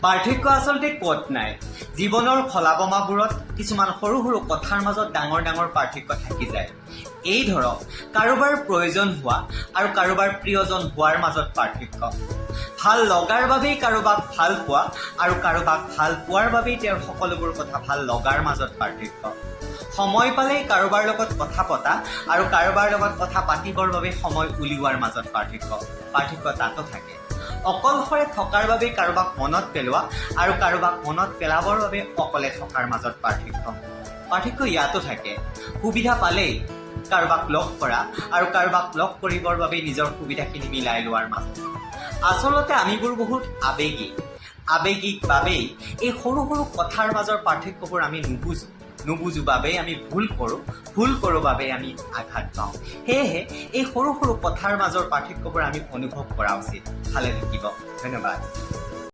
পাৰ্থক্য আচলতে ক'ত নাই। জীৱনৰ খলাবমাবোৰত কিছুমান সৰু সৰু কথাৰ মাজত ডাঙৰ ডাঙৰ পাৰ্থক্য থাকি যায়। এই ধৰক কাৰোবাৰ প্ৰয়োজন হোৱা আৰু কাৰোবাৰ প্ৰিয়জন হোৱাৰ মাজত পাৰ্থক্য। ভাল লগাৰ বাবেই কাৰোবাক ভাল পোৱা আৰু কাৰোবাক ভাল পোৱাৰ বাবেই তেওঁৰ সকলোবোৰ কথা ভাল লগাৰ মাজত পাৰ্থক্য। সময় পালেই কাৰোবাৰ লগত কথা পতা আৰু কাৰোবাৰ লগত কথা পাতিবৰ বাবে সময় উলিওৱাৰ মাজত পাৰ্থক্য তাতো থাকে। অকলশৰে থকাৰ বাবেই কাৰোবাক মনত পেলোৱা আৰু কাৰোবাক মনত পেলাবৰ বাবে অকলে থকাৰ মাজত পাৰ্থক্য ইয়াতো থাকে। সুবিধা পালেই কাৰোবাক লগ কৰা আৰু কাৰোবাক লগ কৰিবৰ বাবে নিজৰ সুবিধাখিনি মিলাই লোৱাৰ মাজত। আচলতে আমিবোৰ বহুত আৱেগিক বাবেই এই সৰু সৰু কথাৰ মাজৰ পাৰ্থক্যবোৰ আমি নুবুজো বাবেই আমি ভুল কৰোঁ বাবেই আমি আঘাত পাওঁ। সেয়েহে এই সৰু সৰু কথাৰ মাজৰ পাৰ্থক্যবোৰ আমি অনুভৱ কৰা উচিত। ভালে থাকিব। ধন্যবাদ।